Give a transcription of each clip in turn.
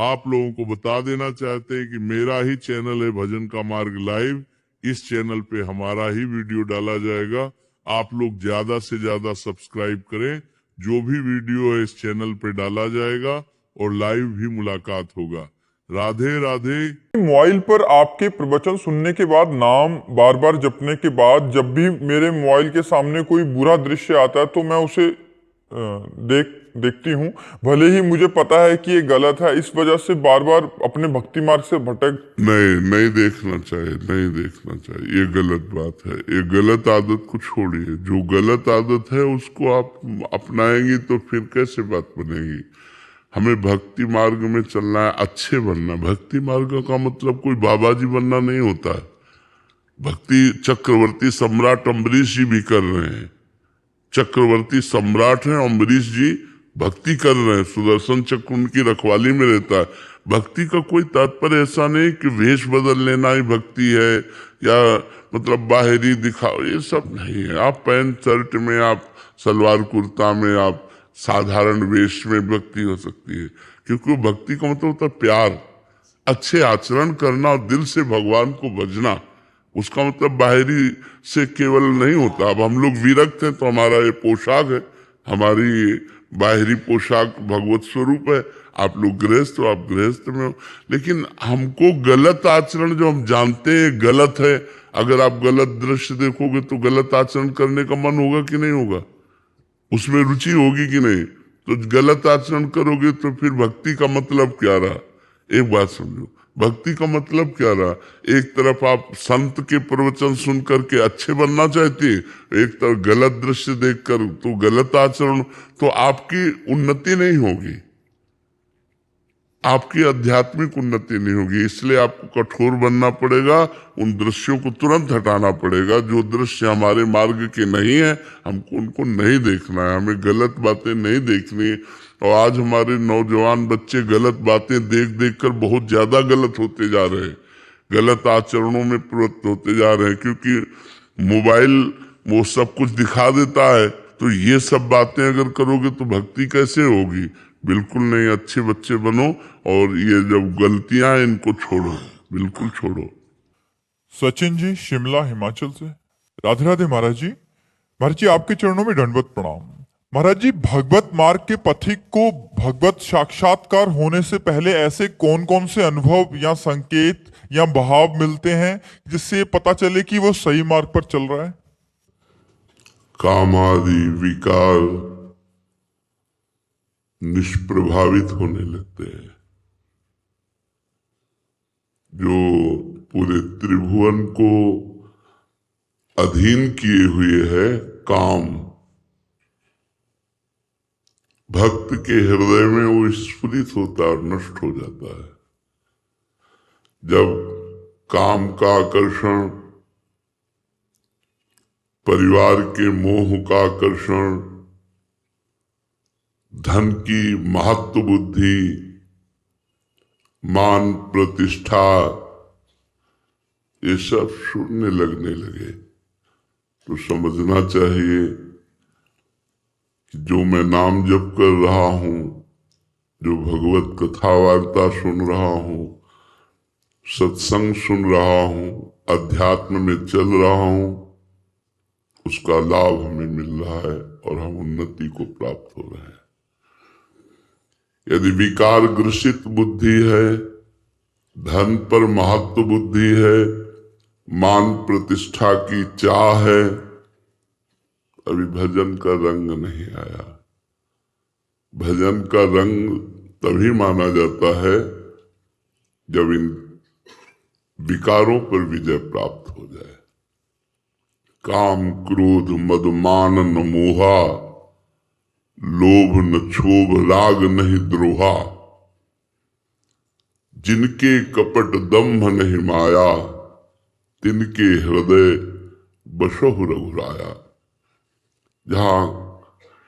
आप लोगों को बता देना चाहते हैं कि मेरा ही चैनल है भजन का मार्ग लाइव। इस चैनल पे हमारा ही वीडियो डाला जाएगा। आप लोग ज्यादा से ज्यादा सब्सक्राइब करें। जो भी वीडियो है इस चैनल पे डाला जाएगा और लाइव भी मुलाकात होगा। राधे राधे। मोबाइल पर आपके प्रवचन सुनने के बाद, नाम बार बार जपने के बाद, जब भी मेरे मोबाइल के सामने कोई बुरा दृश्य आता है तो मैं उसे देखती हूँ। भले ही मुझे पता है कि ये गलत है, इस वजह से बार बार अपने भक्ति मार्ग से भटक। नहीं देखना चाहिए, नहीं देखना चाहिए। ये गलत बात है। ये गलत आदत को छोड़िए। जो गलत आदत है उसको आप अपनाएंगी तो फिर कैसे बात बनेगी। हमें भक्ति मार्ग में चलना है, अच्छे बनना। भक्ति मार्ग का मतलब कोई बाबा जी बनना नहीं होता है। भक्ति चक्रवर्ती सम्राट अम्बरीश जी भी कर रहे हैं। चक्रवर्ती सम्राट हैं अम्बरीश जी, भक्ति कर रहे हैं। सुदर्शन चक्र उनकी रखवाली में रहता है। भक्ति का कोई तात्पर्य ऐसा नहीं कि वेश बदल लेना ही भक्ति है, या मतलब बाहरी दिखाओ, ये सब नहीं है। आप पैंट शर्ट में, आप सलवार कुर्ता में, आप साधारण वेश में भक्ति हो सकती है। क्योंकि वो भक्ति का मतलब होता है प्यार, अच्छे आचरण करना और दिल से भगवान को भजना। उसका मतलब बाहरी से केवल नहीं होता। अब हम लोग विरक्त हैं तो हमारा ये पोशाक है, हमारी बाहरी पोशाक भगवत स्वरूप है। आप लोग गृहस्थ हो, आप गृहस्थ में हो। लेकिन हमको गलत आचरण जो हम जानते हैं गलत है, अगर आप गलत दृश्य देखोगे तो गलत आचरण करने का मन होगा कि नहीं होगा, उसमें रुचि होगी कि नहीं। तो गलत आचरण करोगे तो फिर भक्ति का मतलब क्या रहा। एक बात समझो, भक्ति का मतलब क्या रहा। एक तरफ आप संत के प्रवचन सुन करके अच्छे बनना चाहते, एक तरफ गलत दृश्य देखकर तो गलत आचरण, तो आपकी उन्नति नहीं होगी, आपकी आध्यात्मिक उन्नति नहीं होगी। इसलिए आपको कठोर बनना पड़ेगा, उन दृश्यों को तुरंत हटाना पड़ेगा। जो दृश्य हमारे मार्ग के नहीं है हमको उनको नहीं देखना है, हमें गलत बातें नहीं देखनी। और आज हमारे नौजवान बच्चे गलत बातें देख देख कर बहुत ज्यादा गलत होते जा रहे हैं, गलत आचरणों में प्रवृत्त होते जा रहे हैं। क्योंकि मोबाइल वो सब कुछ दिखा देता है, तो ये सब बातें अगर करोगे तो भक्ति कैसे होगी। बिल्कुल नहीं। अच्छे बच्चे बनो और ये जब गलतियां हैं इनको छोड़ो, बिल्कुल छोड़ो। सचिन जी, शिमला हिमाचल से। राधे राधे महाराज जी। महाराज जी, आपके चरणों में दंडवत प्रणाम। महाराज जी, भगवत मार्ग के पथिक को भगवत साक्षात्कार होने से पहले ऐसे कौन कौन से अनुभव या संकेत या भाव मिलते हैं जिससे पता चले कि वो सही मार्ग पर चल रहा है? काम आदि विकार निष्प्रभावित होने लगते हैं। जो पूरे त्रिभुवन को अधीन किए हुए है काम, भक्त के हृदय में वो स्फुरित होता है और नष्ट हो जाता है। जब काम का आकर्षण, परिवार के मोह का आकर्षण, धन की महत्व बुद्धि, मान प्रतिष्ठा, ये सब छूटने लगने लगे, तो समझना चाहिए कि जो मैं नाम जप कर रहा हूं, जो भगवत कथा वार्ता सुन रहा हूं, सत्संग सुन रहा हूं, अध्यात्म में चल रहा हूं, उसका लाभ हमें मिल रहा है और हम उन्नति को प्राप्त हो रहे हैं। यदि विकार ग्रसित बुद्धि है, धन पर महत्व बुद्धि है, मान प्रतिष्ठा की चाह है, अभी भजन का रंग नहीं आया। भजन का रंग तभी माना जाता है जब इन विकारों पर विजय प्राप्त हो जाए। काम क्रोध मद मान न मोहा, लोभ न क्षोभ राग नहीं द्रोहा, जिनके कपट दम्भ नहीं माया, तिनके हृदय बसहु रघुराया। जहां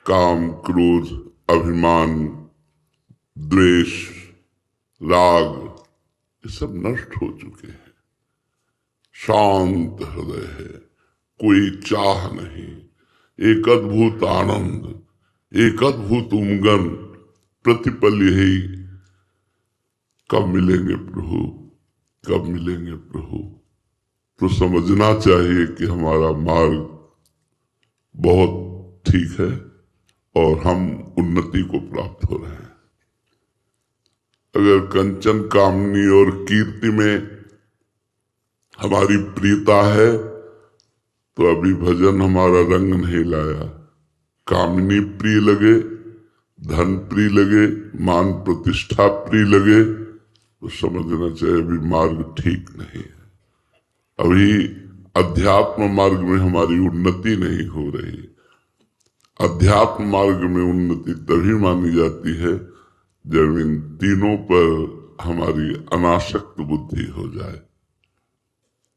काम क्रोध अभिमान द्वेष राग ये सब नष्ट हो चुके हैं, शांत हृदय है, कोई चाह नहीं, एक अद्भुत आनंद, एक अद्भुत उमंगन प्रतिपल यही कब मिलेंगे प्रभु, कब मिलेंगे प्रभु। तो समझना चाहिए कि हमारा मार्ग बहुत ठीक है और हम उन्नति को प्राप्त हो रहे हैं। अगर कंचन कामनी और कीर्ति में हमारी प्रियता है तो अभी भजन हमारा रंग नहीं लाया। कामनी प्रिय लगे, धन प्रिय लगे, मान प्रतिष्ठा प्रिय लगे तो समझना चाहिए अभी मार्ग ठीक नहीं है। अभी अध्यात्म मार्ग में हमारी उन्नति नहीं हो रही। अध्यात्म मार्ग में उन्नति तभी मानी जाती है जब इन तीनों पर हमारी अनासक्त बुद्धि हो जाए,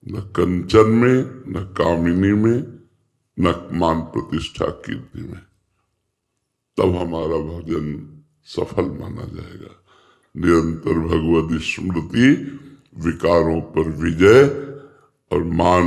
न कंचन में, न कामिनी में, न मान प्रतिष्ठा कीर्ति में। तब हमारा भजन सफल माना जाएगा। निरंतर भगवत स्मृति, विकारों पर विजय और मान